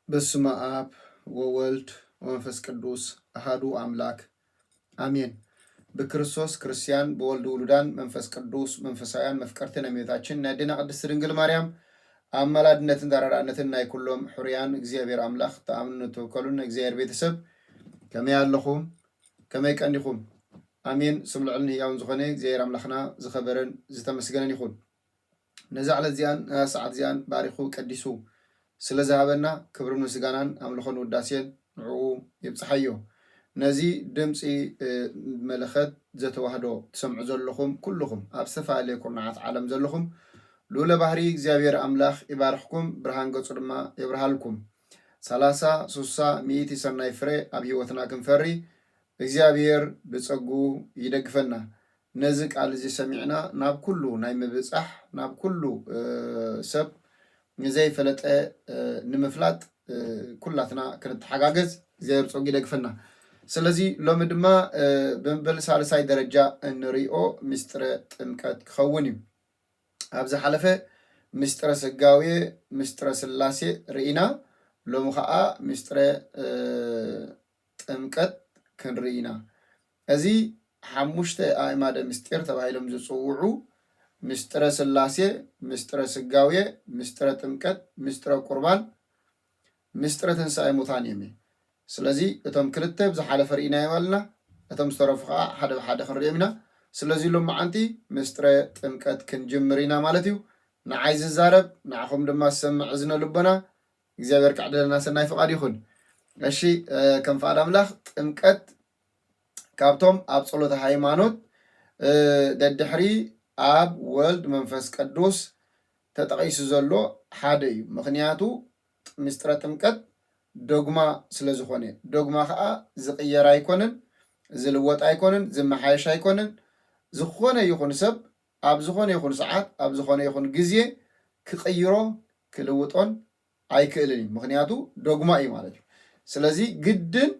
በስመ አብ ወወልድ ወመንፈስ ቅዱስ አሐዱ አምላክ አሜን። በክርስቶስ ክርስቲያን በወልድ ውሉዳን መንፈስ ቅዱስ መንፈሳውያን መፍቀርትን እመቤታችን ናድና ቅድስት ድንግል ማርያም አማላድነትን ተራዳነትን ናይ ኩሎም ሕሩያን እግዚአብሔር አምላክ ተአምኑ ተወከሉን እግዚአብሔር ቤተሰብ ከመይ ኣለኹም ከመይ ቀኒኹም አሜን። ስምልዕልን ህያውን ዝኾነ እግዚአብሔር አምላክና ዝኸበረን ዝተመስገነን ይኹን። ነዛ ዕለት እዚኣን ሰዓት እዚኣን ባሪኹ ቀዲሱ ስለዛበና ክብርን ምስጋናን አምልኾን ውዳሴን ንዑ ይብጽሐዮ። ነዚ ድምፂ መለኸት ዘተዋህዶ ትሰምዑ ዘለኹም ኩልኹም ኣብ ዝተፈላለየ ኩርናዓት ዓለም ዘለኹም ልዑለ ባህሪ እግዚአብሔር አምላክ ይባርኽኩም፣ ብርሃን ገጹ ድማ የብርሃልኩም። 30 60 ሚእቲ ሰናይ ፍሬ ኣብ ህይወትና ክንፈሪ እግዚአብሔር ብጸጉ ይደግፈና። ነዚ ቃል እዚ ሰሚዕና ናብ ኩሉ ናይ ምብጻሕ ናብ ኩሉ ሰብ زي فلت نمفلات كلاتنا كانت حاجز زي بتصوغي دقفنا. سلازي لو مدما بنبل سالساي درجة نريو مستر تمكات خوني أبز حلفة مستر سجاوي مستر سلاسي رينا لو مخاء مستر تمكات كن رينا أزي حموشت آيماد مستر تبعي لهم زوعو مستر سلاسي مستر سجاوية مستر تمكت مستر قربان مستر تنسى مثانيمي سلازي اتم كلتة بزحالة فرينا يوالنا اتم استرفقا حدا خريمنا سلازي لما عنتي مستر تمكت كنجمرينا مالتيو نعايز الزارب نعخم دما السمع عزنا لبنا اكزابير كعدلنا سناي فقاد يخون اشي كم فعل املاخ تمكت كابتوم ابصولة هايمانوت دحري አብ ወልድ መንፈስ ቅዱስ ተጠቂሱ ዘሎ ሓደ እዩ። ምክንያቱ ምስጥረ ጥምቀት ዶግማ ስለዝኾነ ዶግማ ከዓ ዝቅየር አይኮንን ዝልወጥ አይኮንን ዝመሓየሽ አይኮንን ዝኾነ ይኹን ሰብ ኣብ ዝኾነ ይኹን ሰዓት ኣብ ዝኾነ ይኹን ግዜ ክቅይሮ ክልውጦን አይክእልን። ምክንያቱ ዶግማ እዩ ማለት እዩ። ስለዚ ግድን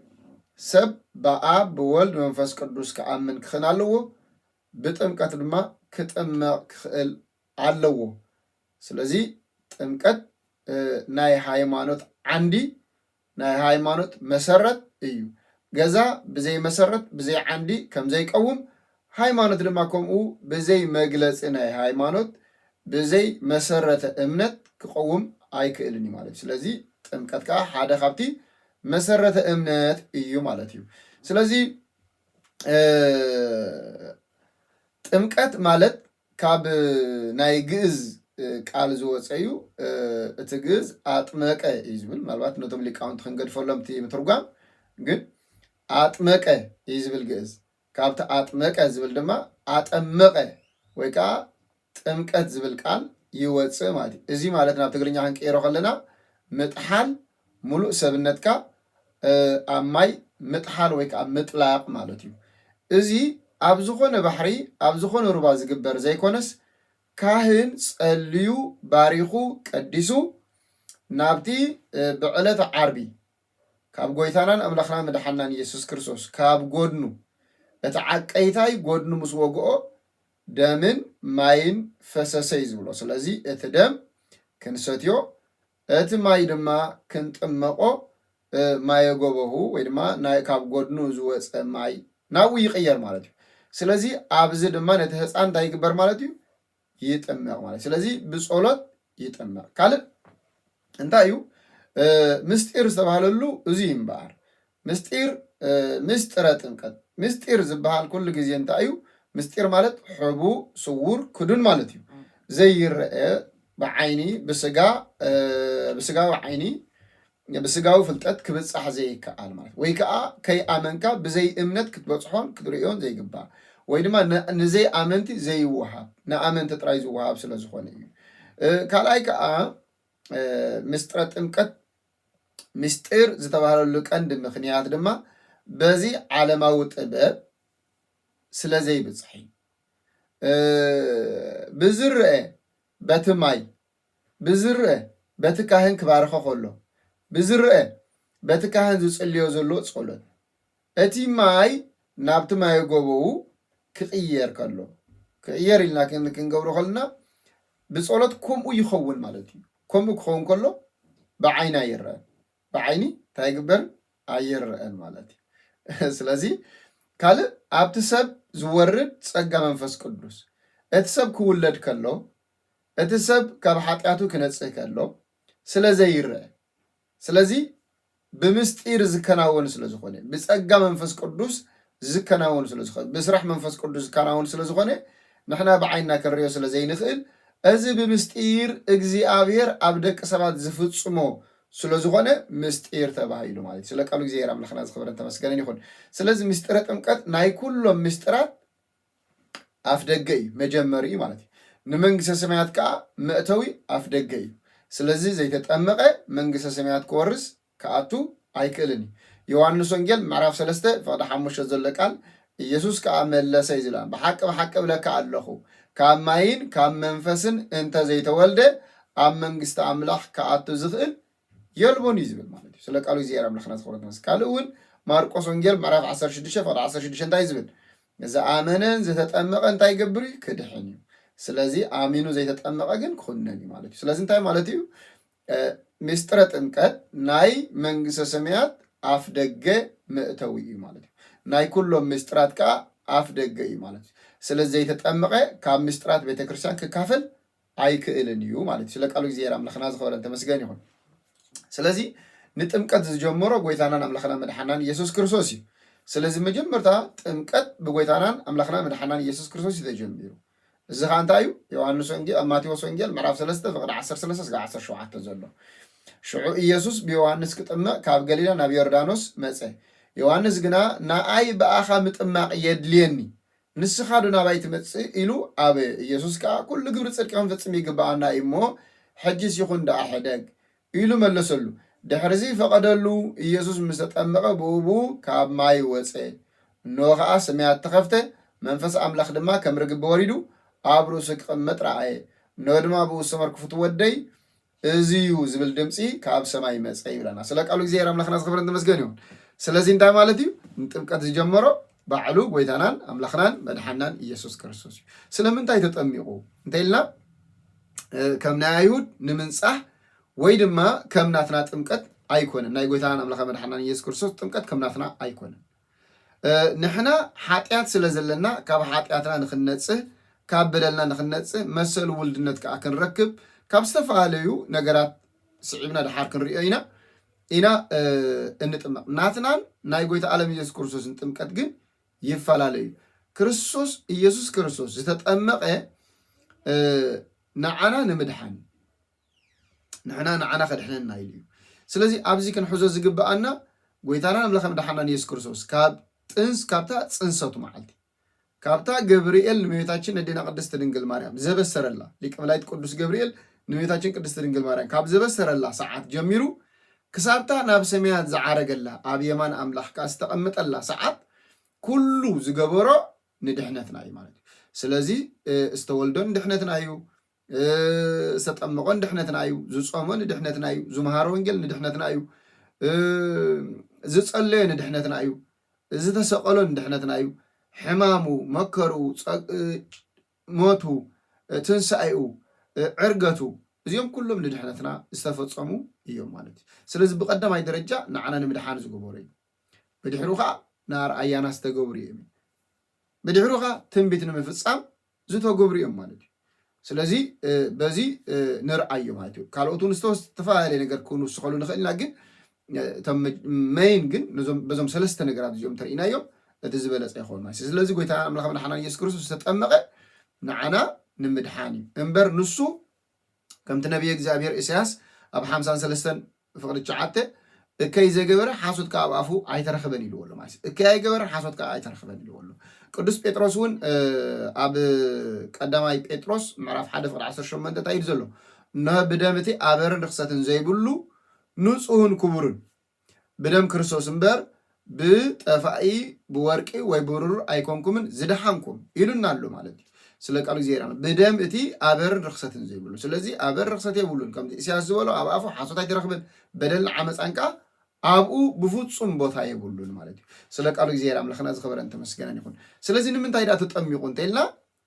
ሰብ በአብ በወልድ መንፈስ ቅዱስ ከአምን ክኽን ኣለዎ ብጥምቀት ድማ كتمق خل علوه سلزي تمكت ناي هايمانوت عندي ناي هايمانوت مسرت ايو جزا بزي مسرت بزي عندي كم زي قوم هايمانوت لما كومو بزي مجلس ناي هايمانوت بزي مسرت امنت كقوم ايكلني مالك سلزي تمكت كا حدا خبتي مسرت امنت ايو مالتيو سلزي ጥምቀት ማለት ካብ ናይ ግዕዝ ቃል ዝወፀዩ እቲ ግዕዝ አጥመቀ ይዝብል ምናልባት ነቶም ሊቃውንት ክንገድፈሎም እቲ ምትርጓም ግን አጥመቀ ይዝብል ግዕዝ ካብቲ አጥመቀ ዝብል ድማ አጠመቀ ወይ ከዓ ጥምቀት ዝብል ቃል ይወፅእ ማለት እዩ። እዚ ማለት ናብ ትግርኛ ክንቀይሮ ከለና ምጥሓል ሙሉእ ሰብነትካ ኣብ ማይ ምጥሓል ወይ ከዓ ምጥላቅ ማለት እዩ። እዚ ኣብ ዝኾነ ባሕሪ ኣብ ዝኾነ ሩባ ዝግበር ዘይኮነስ ካህን ጸልዩ ባሪኹ ቀዲሱ ናብቲ ብዕለተ ዓርቢ ካብ ጎይታናን ኣምላኽና መድሓናን ኢየሱስ ክርስቶስ ካብ ጎድኑ እቲ ዓቀይታይ ጎድኑ ምስ ወግኦ ደምን ማይን ፈሰሰ ዝብሎ። ስለዚ እቲ ደም ክንሰትዮ እቲ ማይ ድማ ክንጥመቆ ማየ ጎበሁ ወይ ድማ ናይ ካብ ጎድኑ ዝወፀ ማይ ናብኡ ይቅየር ማለት እዩ። ስለዚ ኣብዚ ድማ ነቲ ህፃን እንታይ ይግበር ማለት እዩ ይጥመቅ ማለት። ስለዚ ብጸሎት ይጥመቅ። ካልእ እንታይ እዩ ምስጢር ዝተባሃለሉ እዚ ይምባር ምስጢር ምስጥረ ጥምቀት ምስጢር ዝበሃል ኩሉ ግዜ እንታይ እዩ ምስጢር ማለት ሕቡእ ስውር ክዱን ማለት እዩ። ዘይርአ ብዓይኒ ብስጋዊ ዓይኒ ብስጋዊ ፍልጠት ክብፃሕ ዘይከኣል ማለት ወይ ከዓ ከይኣመንካ ብዘይ እምነት ክትበፅሖን ክትሪኦን ዘይግባእ ويدما نزي آمنتي زي وهاب نآمنت ترايز وهاب سلازخوني كالايك مستر تمكت مستر زتبهالو لك عند مخنيات دما بزي عالماو طباب سلازي بصحي بزرع بتماي بزرع بتكاهن كبارخو خلو بزرع بتكاهن زصليو زلو صلوت اتي ماي نابت ماي غوبو كقير كلو كقير لكن كنغبرو خلنا بصلوت كوم يخون مالتي كوم يخون كلو بعينا يرى بعيني تايغبر ايرن مالتي ስለዚህ ካለ አብትሰብ ዝወርድ ጸጋ መንፈስ ቅዱስ እትሰብ ክውለድ ከሎ እትሰብ ካብ ኃጢአቱ ክነጽህ ከሎ ስለዘይረ ስለዚህ ብምስጢር ዝከናወን ስለዝኾነ ብጸጋ መንፈስ ቅዱስ ዝከናወን ስለዝኾነ ብስራሕ መንፈስ ቅዱስ ዝከናወን ስለዝኾነ ንሕና ብዓይንና ክንሪኦ ስለዘይንኽእል እዚ ብምስጢር እግዚአብሔር ኣብ ደቂ ሰባት ዝፍጽሞ ስለዝኾነ ምስጢር ተባሂሉ ማለት ስለ ቃሉ እግዚአብሔር አምላክና ዝኽብረን ተመስገነን ይሁን። ስለዚህ ምስጢረ ጥምቀት ናይ ኩሎም ምስጢራት አፍደገ እዩ መጀመሪ ማለት ንመንግስተ ሰማያት ከዓ መእተዊ አፍደገ እዩ። ስለዚህ ዘይተጠመቀ መንግስተ ሰማያት ክወርስ ከአቱ አይክእልን። ዮሐንስ ወንጌል ምዕራፍ 3 ፈቅደ 5 ዘሎ ቃል ኢየሱስ ከዓ መለሰ ይዝላል በሐቅ በሐቅ ብለካ ኣለኹ ካብ ማይን ካብ መንፈስን እንተ ዘይተወልደ ኣብ መንግስተ አምላክ ከአቱ ዝኽእል يلبون يزبل مالتي سلا قالوا زيارة من الخناس خورت ناس قالوا ماركوس ونجيل معرف 16 فضع 16 انت يزبل إذا آمنن زي تتأمق انت يقبري كدحني سلازي آمينو زي تتأمق اجن كونني مالتي سلازي انت مالتي مسترت امكاد ناي منجس سميات افدقه مئتوي مالتي ناي كلهم مسترات كا افدقه مالتي سلازي زي تتأمق كام مسترات بيتكرسان ككافل አይክእልንዩ ማለት ስለቃሉ እግዚአብሔር አምላክና ዝኸበረን ተመስገን ይሁን። ስለዚህ ንጥምቀት ዝጀመሮ ጎይታናን አምላክና መድኃናን ኢየሱስ ክርስቶስ እዩ። ስለዚህ መጀመርታ ጥምቀት በጎይታናን አምላክና መድኃናን ኢየሱስ ክርስቶስ ተጀሚሩ እዚ ካንታዩ ዮሐንስ ወንጌል ማቴዎስ ወንጌል ምዕራፍ 3 ፈቅደ 13 እስከ 17 ዘሎ ሽዑ ኢየሱስ በዮሐንስ ክጥምቅ ካብ ገሊላ ናብ ዮርዳኖስ መጸ ዮሐንስ ግና ናአይ በአኻ ምጥማቅ የድልየኒ ንስኻዶ ናባይ ትመጽእ ኢሉ አበ ኢየሱስ ከዓ ኩሉ ግብሪ ጽድቅ ክንፈጽም ይግባአና እሞ ሕጂስ ይኹን ዳ ኣሕደግ ኢሉ መለሰሉ ድሕርዚ ፈቀደሉ ኢየሱስ ምስ ተጠመቀ ብኡቡ ካብ ማይ ወፀ እነሆ ከዓ ሰማያት ተኸፍተ መንፈስ አምላክ ድማ ከም ርግብ ወሪዱ ኣብ ርእሱ ክቕመጥ ረአየ እነሆ ድማ ብኡ ዝተመርክፉት ወደይ እዚዩ ዝብል ድምፂ ካብ ሰማይ መፀ ይብለና ስለ ቃሉ እግዚአብሔር አምላክና ዝኽብረን ተመስገን ይሁን። ስለዚህ እንታይ ማለት እዩ ጥምቀት ዝጀመሮ ባዕሉ ጎይታናን አምላክናን መድኃናን ኢየሱስ ክርስቶስ እዩ። ስለምንታይ ተጠሚቁ እንተይልና ከም ናይ አይሁድ ንምንጻሕ ወይ ድማ ከም ናትና ጥምቀት አይኮነን። ናይ ጎይታናን አምላክ መድኃናን ኢየሱስ ክርስቶስ ጥምቀት ከም ናትና አይኮነን። ንሕና ኃጢአት ስለዘለና ካብ ኃጢአትና ንኽነጽህ ካብ በደልና ንኽነጽህ መሰሉ ውልድነት ከዓ ክንረክብ ካብ ዝተፈላለዩ ነገራት ስዒብና ድሓር ክንሪኦ ኢና እንጥመቅ ናትናን ናይ ጎይታ ዓለም ኢየሱስ ክርስቶስን ጥምቀት ግን ይፈላለዩ። ክርስቶስ ኢየሱስ ክርስቶስ ዝተጠመቀ ንዓና ንምድሓን ንዓና ከድሕነና ኢሉ እዩ። ስለዚ ኣብዚ ክንሕዞ ዝግባአና ጎይታናን አምላክ መድኃናን ኢየሱስ ክርስቶስ ካብታ ፅንሰቱ መዓልቲ ካብታ ገብርኤል ንእመቤታችን ንዴና ቅድስት ድንግል ማርያም ዘበሰረላ ሊቀ መላእክት ቅዱስ ገብርኤል ንእመቤታችን ቅድስት ድንግል ማርያም ካብ ዘበሰረላ ሰዓት ጀሚሩ ክሳብታ ናብ ሰማያት ዝዓረገላ ኣብ የማን አምላክ ከዓ ዝተቐመጠላ ሰዓት ኩሉ ዝገበሮ ንድሕነትና እዩ ማለት እዩ። ስለዚ ዝተወልዶን ንድሕነትና እዩ፣ ዝተጠመቆን ንድሕነትና እዩ፣ ዝጾሞን ንድሕነትና እዩ፣ ዝመሃሮ ወንጌል ንድሕነትና እዩ፣ ዝጸለዮ ንድሕነትና እዩ፣ ዝተሰቀሎ ንድሕነትና እዩ፣ ሕማሙ መከሩ ሞቱ ትንሳኤኡ ዕርገቱ እዚኦም ኩሎም ንድሕነትና ዝተፈጸሙ እዮም ማለት እዩ። ስለዚ ብቀዳማይ ደረጃ ንዓና ንምድሓን ዝገበሩ እዩ። ብድሕሩ ከዓ ንኣርኣያና ዝተገብሩ እዮም። ብድሕሩ ከዓ ትንቢት ንምፍጻም ዝተገብሩ እዮም ማለት እዩ። ስለዚ በዚ ንርአዮ ማለት እዩ። ካልኦት እውን ዝተፈላለዩ ነገር ክንውስኸሉ ንኽእልና ግን መይን ግን በዞም ሰለስተ ነገራት እዚኦም ተርኢናዮም እቲ ዝበለፀ ይኸውን ማለት እዩ። ስለዚ ጎይታና አምላክ መድኃናን ኢየሱስ ክርስቶስ ዝተጠመቀ ንዓና ንምድሓን እዩ እምበር ንሱ ከምቲ ነቢይ እግዚአብሔር ኢሳያስ ኣብ 53 ፍቅዲ 9 እከይ ዘገበረ ሓሶትካ ኣብ ኣፉ ኣይተረኽበን ኢልዎ ማለት እከይ ኣይገበረ ሓሶትካ ኣይተረኽበን ኢልዎ ቅዱስ ጴጥሮስ እውን ኣብ ቀዳማይ ጴጥሮስ ምዕራፍ 1:18 እንታይ ኢሉ ዘሎ እነሆ ብደም እቲ ኣበርን ርክሰትን ዘይብሉ ንጹህን ክቡርን ብደም ክርስቶስ እምበር ብጠፋኢ ብወርቂ ወይ ብሩር ኣይኮንኩምን ዝደሓንኩም ኢሉና ኣሎ ማለት እዩ ስለ ቃሉ እግዚአብሔር ብደም እቲ ኣበርን ርክሰትን ዘይብሉ ስለዚ ኣበር ርክሰት የብሉን ከምዚ ኢሳያስ ዝበሎ ኣብ ኣፉ ሓሶት ኣይተረኽብን በደል ዓመፃንካ ኣብኡ ብፍጹም ቦታ የብሉን ማለት እዩ ስለ ቃሉ እግዚአብሔር ኣምላኽና ዝኸበረን ተመስገነን ይኹን ስለዚ ንምንታይ ዳ ተጠሚቁ እንተኢልና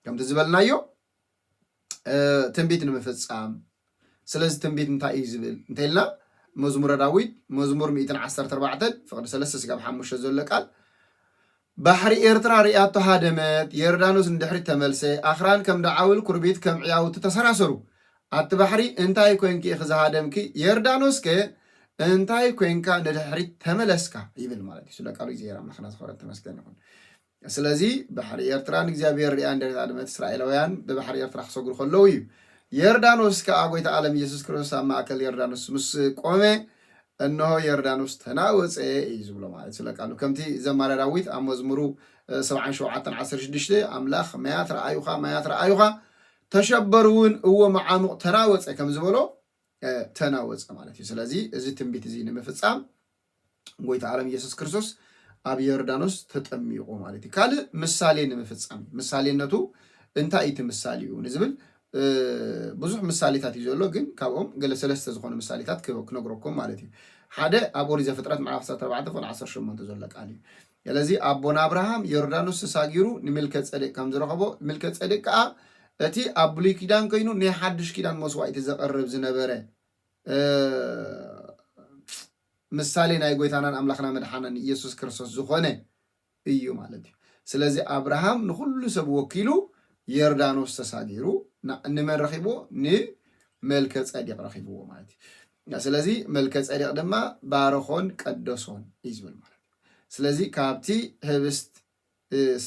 ከምቲ ዝበልናዮ ትንቢት ንምፍጻም ስለዚ ትንቢት እንታይ እዩ ዝብል እንተኢልና መዝሙረ ዳዊት መዝሙር 114 ፍቅዲ 3-5 ዘሎ ቃል ባሕሪ ኤርትራ ሪኣቶ ሃደመት የርዳኖስ እንድሕሪት ተመልሰ ኣኽራን ከም ዳዓውል ኩርቢት ከም ዕያውቲ ተሰራሰሩ ኣቲ ባሕሪ እንታይ ኮንኪ ክዝሃደምኪ የርዳኖስ ከ እንታይ ኮንካ ንድሕሪት ተመለስካ ይብል ማለት እዩ ስለ ቃሉ እግዚአብሔር ኣምላኽና ዝኸበረ ተመስገን ይኹን ስለዚ ባሕሪ ኤርትራን እግዚአብሔር ሪኣ እንድሕሪት ሃደመት እስራኤላውያን ብባሕሪ ኤርትራ ክሰግሩ ከለዉ እዩ የርዳኖስ ከዓ ጎይታ ዓለም ኢየሱስ ክርስቶስ ኣብ ማእከል የርዳኖስ ምስ ቆመ እነሆ የርዳኖስ ተናወፀ እዩ ዝብሎ ማለት ስለ ቃሉ ከምቲ ዘማረ ዳዊት ኣብ መዝሙሩ 77:16 ኣምላኽ ማያት ረኣዩኻ ተሸበሩ እውን እዎ መዓሙቕ ተናወፀ ከም ዝበሎ ተናወፀ ማለት እዩ ስለዚ እዚ ትንቢት እዚ ንምፍጻም ጎይታ ዓለም ኢየሱስ ክርስቶስ ኣብ የርዳኖስ ተጠሚቁ ማለት እዩ ካልእ ምሳሌ ንምፍጻም ምሳሌነቱ እንታይ እቲ ምሳሌ እዩ ንዝብል ብዙሕ ምሳሌታት እዩ ዘሎ ግን ካብኦም ገለ ሰለስተ ዝኾኑ ምሳሌታት ክነግረኩም ማለት እዩ ሓደ ኣብ ኦሪት ዘፍጥረት ምዕራፍ 14:18 ዘሎ ቃል እዩ ስለዚ ኣቦና አብርሃም ዮርዳኖስ ተሳጊሩ ንመልከ ጸዴቅ ከም ዝረኸቦ መልከ ጸዴቅ ከዓ እቲ ኣብ ብሉይ ኪዳን ኮይኑ ናይ ሓድሽ ኪዳን መስዋዕቲ ዘቐርብ ዝነበረ ምሳሌ ናይ ጎይታናን ኣምላኽና መድሓናን ኢየሱስ ክርስቶስ ዝኾነ እዩ ማለት እዩ ስለዚ አብርሃም ንኩሉ ሰብ ወኪሉ የርዳኖስ ተሳጊሩ ንመን ረኺብዎ ንመልከ ጸዴቅ ረኺብዎ ማለት እዩ ስለዚ መልከ ጸዴቅ ድማ ባረኾን ቀደሶን እዩ ዝብል ማለት እዩ ስለዚ ካብቲ ህብስት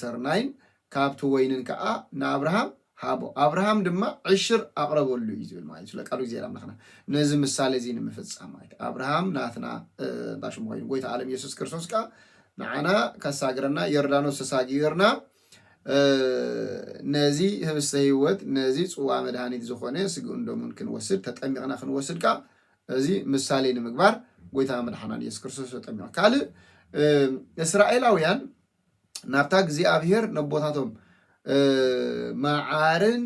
ሰርናይን ካብቲ ወይንን ከዓ ንአብርሃም ሃቦ አብርሃም ድማ ዕሽር ኣቕረበሉ እዩ ዝብል ማለት እዩ ስለ ቃሉ እግዚአብሔር ኣምላኽና ነዚ ምሳሌ እዚ ንምፍጻም ማለት አብርሃም ናትና ባሽሙ ኮይኑ ጎይታ ዓለም ኢየሱስ ክርስቶስ ከዓ ንዓና ከሳግረና የርዳኖስ ተሳጊርና ነዚ ህብስተ ህይወት ነዚ ጽዋ መድሃኒት ዝኾነ ስግኡን ደሙን ክንወስድ ተጠሚቕና ክንወስድ ከዓ እዚ ምሳሌ ንምግባር ጎይታ መድሓናን ኢየሱስ ክርስቶስ ተጠሚቑ ካልእ እስራኤላውያን ናብታ እግዚኣብሔር ነቦታቶም መዓርን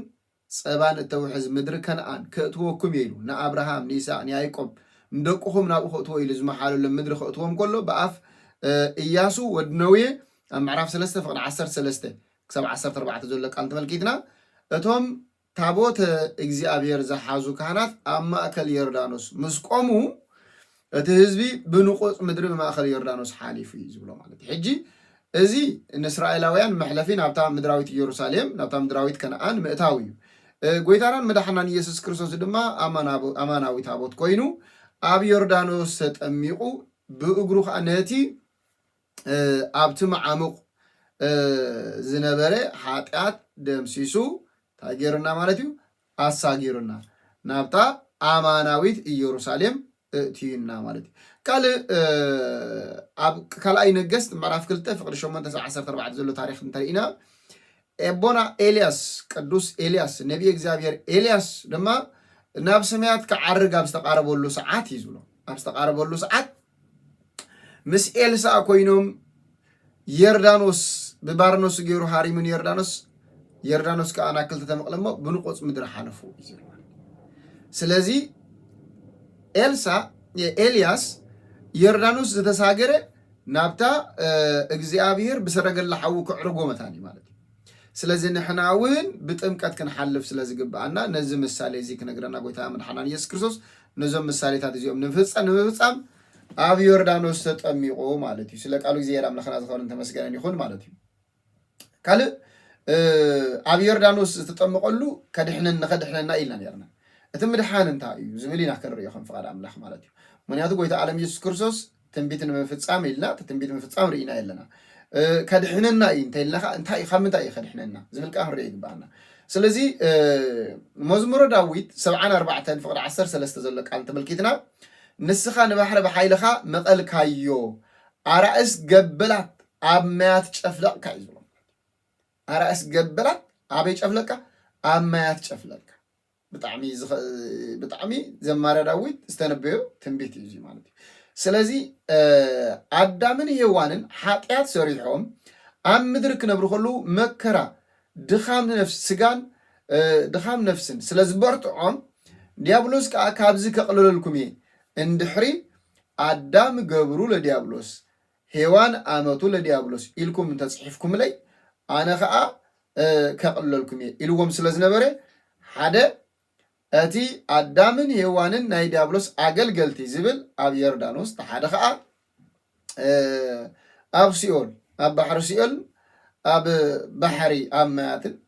ጸባን እተውሕዝ ምድሪ ከነኣን ከእትወኩም ኢሉ ንአብርሃም ንይስሐቅ ንያዕቆብ እንደቁኹም ናብኡ ከእትዎ ኢሉ ዝመሓለሎም ምድሪ ከእትዎም ከሎ ብኣፍ ኢያሱ ወዲ ነዌ ኣብ ምዕራፍ 3:13-14 ዘሎ ቃል ተመልኪትና እቶም ታቦተ እግዚአብሔር ዝሓዙ ካህናት ኣብ ማእከል ዮርዳኖስ ምስ ቆሙ እቲ ህዝቢ ብንቑፅ ምድሪ ብማእከል ዮርዳኖስ ሓሊፉ እዩ ዝብሎ ማለት እዩ ሕጂ እዚ ንእስራኤላውያን መሕለፊ ናብታ ምድራዊት ኢየሩሳሌም ናብታ ምድራዊት ከነኣን ምእታዊ እዩ ጎይታናን መድሓናን ኢየሱስ ክርስቶስ ድማ ኣማናዊ ታቦት ኮይኑ ኣብ ዮርዳኖስ ተጠሚቁ ብእግሩ ከዓ ነቲ ኣብቲ መዓሙቕ ዝነበረ ኃጢአት ደምሲሱ ታጌርና ማለት እዩ ኣሳጊርና ናብታ ኣማናዊት ኢየሩሳሌም እትዩና ማለት እዩ ኣብ ካልኣይ ነገሥት ምዕራፍ 2:8-14 ዘሎ ታሪክ እንተሪእና ኤቦና ኤልያስ ቅዱስ ኤልያስ ነቢ እግዚአብሔር ኤልያስ ድማ ናብ ሰማያት ክዓርግ ኣብ ዝተቃረበሉ ሰዓት እዩ ዝብሎ ኣብ ዝተቃረበሉ ሰዓት ምስ ኤልሳዕ ኮይኖም የርዳኖስ ብባርኖስ ገይሩ ሃሪሙን የርዳኖስ ከዓ ናብ ክልተ ተመቕለሞ ብንቆፅ ምድሪ ሓለፉ እዩ ዝብል ስለዚ ኤልያስ የርዳኖስ ዝተሳገረ ናብታ እግዚአብሔር ብሰረገላ ሓዊ ክዕርጎ መታኒ ማለት እዩ ስለዚ ንሕና እውን ብጥምቀት ክንሓልፍ ስለዝግባአና ነዚ ምሳሌ እዚ ክነግረና ጎይታ መድሓናን ኢየሱስ ክርስቶስ ነዞም ምሳሌታት እዚኦም ንምፍጻም ኣብ ዮርዳኖስ ተጠሚቁ ማለት እዩ ስለ ቃሉ እግዚአብሔር ኣምላኽና ዝኸበረን ተመስገነን ይኹን ማለት እዩ ካልእ ኣብ ዮርዳኖስ ዝተጠመቀሉ ከድሕነና ኢልና ነርና እቲ ምድሓን እንታይ እዩ ዝብል ኢና ክንሪኦ ከም ፍቃድ ኣምላኽ ማለት እዩ ምክንያቱ ጎይታ ዓለም ኢየሱስ ክርስቶስ ትንቢት ንምፍጻም ኢልና እቲ ትንቢት ንምፍጻም ርኢና የለና ከድሕነና እዩ እንተኢልና እንታይ ካብ ምንታይ እዩ ከድሕነና ዝብል ቃል ክንሪኦ ይግባአና ስለዚ መዝሙረ ዳዊት 74:13 ዘሎ ቃል ተመልኪትና نسخة نبحر بحيلخا مقل كايو أرأس قبلت أمات شفلق كايزو أرأس قبلت أبي شفلق أمات شفلق بطعمي زمارة داويد استنبيو تنبيت يجي مالتي سلازي أدامن هيوانن حاتيات سريحهم أم مدرك نبرخلو مكرا دخام نفس سجان دخام نفسن سلاز برتعم ديابلوس كابزي كقلل لكمي اندحري أدام قبرو لديابلوس هيوان آمتو لديابلوس إلكم من تصحيفكم لي أنا خاء كقلل لكمي إلوهم سلاز نبري حدا أتي أدامن هيوانن ناي ديابلوس أقل قلتي زبل أب يردانوس تحدا خاء أب سيول أب بحر سيول أب بحري أب ماتن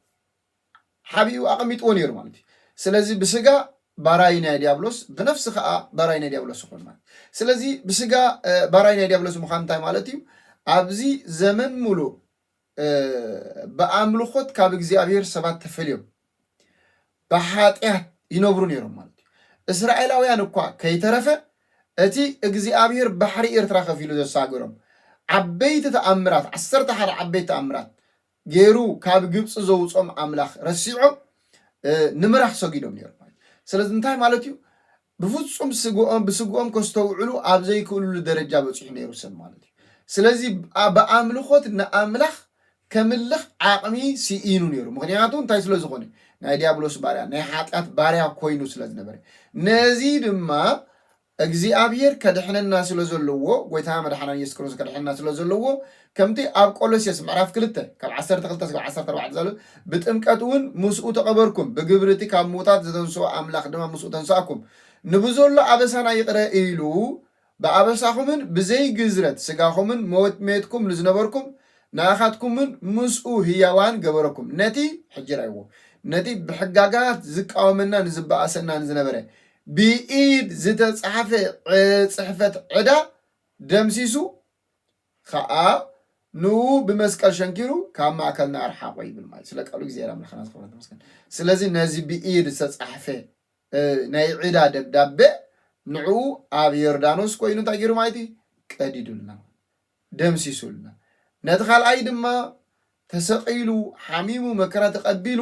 حبيو أقميت أونير مالتي سلازي بسجا باراينا ديابلوس بنفس خاء باراينا ديابلوس خون مالتي سلازي بسجا باراينا ديابلوس مخانتاي مالتي أبزي زمن ملو بأملخوت كاب እግዚአብሔር ሰባት ተፈልዮም በኃጢአት ይነብሩ ነይሮም ማለት እስራኤላውያን እኳ ከይተረፈ እቲ እግዚአብሔር ባሕሪ ኤርትራ ከፊሉ ዘሳገሮም ዓበይቲ ተኣምራት 11 ዓበይቲ ተኣምራት ገይሩ ካብ ግብፅ ዘውጾም ኣምላኽ ረሲዖም ንምራሕ ሰጊዶም ነይሮም ማለት ስለዚ እንታይ ማለት እዩ ብፍጹም ብስግኦም ከስተውዕሉ ኣብ ዘይክእልሉ ደረጃ በፂሑ ነይሩ ሰብ ማለት እዩ ስለዚ በኣምልኾት ንኣምላኽ ከምልኽ ዓቕሚ ሲኢኑ ነይሩ ምክንያቱ እንታይ ስለ ዝኾነ ናይ ዲያብሎስ ባርያ ናይ ሓጢአት ባርያ ኮይኑ ስለ ዝነበረ ነዚ ድማ እግዚአብሔር ከድሕነና ስለ ዘለዎ ጎይታ መድሓና ኢየሱስ ክርስቶስ ከድሕነና ስለ ዘለዎ ከምቲ ኣብ ቆሎስያስ ምዕራፍ 2 ካብ 12 እስከ 14 ዘሎ ብጥምቀት እውን ምስኡ ተቐበርኩም ብግብርቲ ካብ ሞታት ዝተንስኡ ኣምላኽ ድማ ምስኡ ተንሳእኩም ንብዘሎ ኣበሳና ይቕረ ኢሉ በኣበሳኹምን ብዘይ ግዝረት ስጋኹምን ሞት ሜትኩም ንዝነበርኩም ናኻትኩምን ምስኡ ህያዋን ገበረኩም ነቲ ሕጅራይዎ ነቲ ብሕጋጋት ዝቃወመና ንዝበኣሰና ንዝነበረ ብኢድ ዝተጻሕፈ ጽሕፈት ዕዳ ደምሲሱ ከዓ ንኡ ብመስቀል ሸንኪሩ ካብ ማእከልና ኣርሓቆ ይብል ማለት ስለ ቃሉ እግዚአብሔር ኣምላኽና ዝኽበረ ተመስገን ስለዚ ነዚ ብኢድ ዝተጻሕፈ ናይ ዕዳ ደብዳቤ ንዑ ኣብ ዮርዳኖስ ኮይኑ እንታይ ገይሩ ማለት ቀዲዱልና ደምሲሱልና ነቲ ካልኣይ ድማ ተሰቂሉ ሓሚሙ መከራ ተቐቢሉ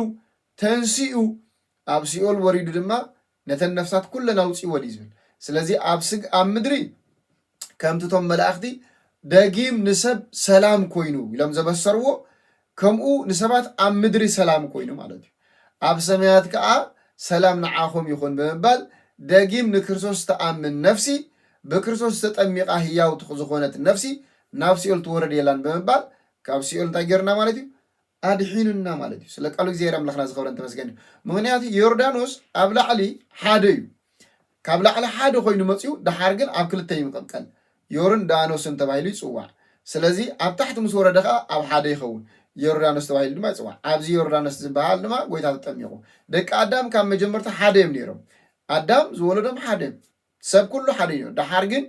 ተንሲኡ ኣብ ሲኦል ወሪዱ ድማ ነተን ነፍሳት ኩለን ኣውፂኡ ወዲ ዝብል ስለዚ ኣብ ምድሪ ከምቲቶም መላእኽቲ ደጊም ንሰብ ሰላም ኮይኑ ኢሎም ዘበሰርዎ ከምኡ ንሰባት ኣብ ምድሪ ሰላም ኮይኑ ማለት እዩ ኣብ ሰማያት ከዓ ሰላም ንዓኹም ይኹን ብምባል ደጊም ንክርስቶስ ተኣምን ነፍሲ ብክርስቶስ ተጠሚቓ ህያውቲ ዝኾነት ነፍሲ ናብ ሲኦል ትወረድ የላን ብምባል ካብ ሲኦል እንታይ ገይርና ማለት እዩ ኣድሒኑና ማለት እዩ ስለ ቃሉ እግዚአብሔር ኣምላኽና ዝኽበረን ተመስገን ምክንያቱ ዮርዳኖስ ኣብ ላዕሊ ሓደ እዩ ካብ ላዕሊ ሓደ ኮይኑ መፅኡ ድሓር ግን ኣብ ክልተ ይምቀምቀል ዮርዳኖስን ተባሂሉ ይፅዋዕ ስለዚ ኣብ ታሕቲ ምስ ወረደ ከዓ ኣብ ሓደ ይኸውን ዮርዳኖስ ተባሂሉ ድማ ይፅዋዕ ኣብዚ ዮርዳኖስ ዝበሃል ድማ ጎይታ ተጠሚቑ ደቂ ኣዳም ካብ መጀመርታ ሓደ እዮም ነይሮም ኣዳም ዝወለዶም ሓደ ሰብ ኩሉ ሓደ እዩ ድሓር ግን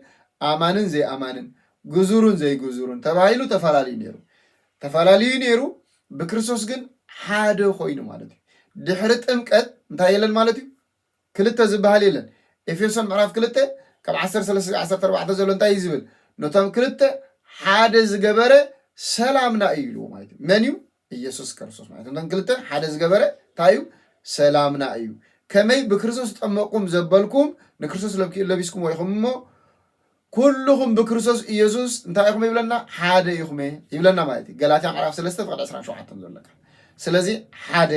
ኣማንን ዘይኣማንን ግዙሩን ዘይግዙሩን ተባሂሉ ተፈላለዩ ነይሩ ብክርስቶስ ግን ሓደ ኮይኑ ማለት እዩ ድሕሪ ጥምቀት እንታይ የለን ማለት እዩ ክልተ ዝበሃል የለን ኤፌሶን ምዕራፍ 2 ካብ 13-14 ዘሎ እንታይ ዝብል ነቶም ክልተ ሓደ ዝገበረ ሰላምና እዩ ኢሉ ማለት እዩ መን እዩ ኢየሱስ ክርስቶስ ማለት ነቶም ክልተ ሓደ ዝገበረ እንታይ እዩ ሰላምና እዩ ከመይ ብክርስቶስ ጠመቁም ዘበልኩም ንክርስቶስ ለቢስኩም ወይኹም እሞ ኩልኹም ብክርስቶስ ኢየሱስ እንታይ ኢኹም ይብለና ሓደ ኢኹም ይብለና ማለት እዩ ገላትያ ምዕራፍ 3 ፍቅዲ 17 ዘለካ ስለዚ ሓደ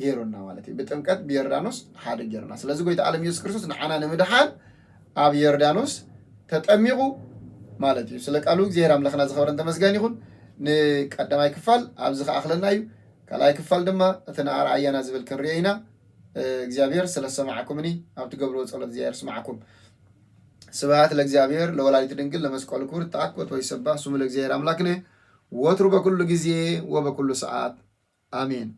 ገይሩና ማለት እዩ ብጥምቀት ብዮርዳኖስ ሓደ ገይሩና ስለዚ ጎይታ ዓለም ኢየሱስ ክርስቶስ ንዓና ንምድሓን ኣብ ዮርዳኖስ ተጠሚቑ ማለት እዩ ስለ ቃሉ እግዚአብሔር ኣምላኽና ዝኽበረን ተመስገን ይኹን ንቀዳማይ ክፋል ኣብዚ ከኣኽለና እዩ ካልኣይ ክፋል ድማ እቲ ንኣርኣያና ዝብል ክንሪኦ ኢና እግዚአብሔር ስለሰማዓኩምኒ ኣብ ትገብርዎ ጸሎት እግዚአብሔር ስማዓኩም ስብሐት ለእግዚአብሔር ለወላዲቱ ድንግል ለመስቀሉ ክብር ተአክቦት ወይሰባ ስሙ ለእግዚአብሔር አምላክነ ወትሩ በኩሉ ጊዜ ወበኩሉ ሰዓት አሜን።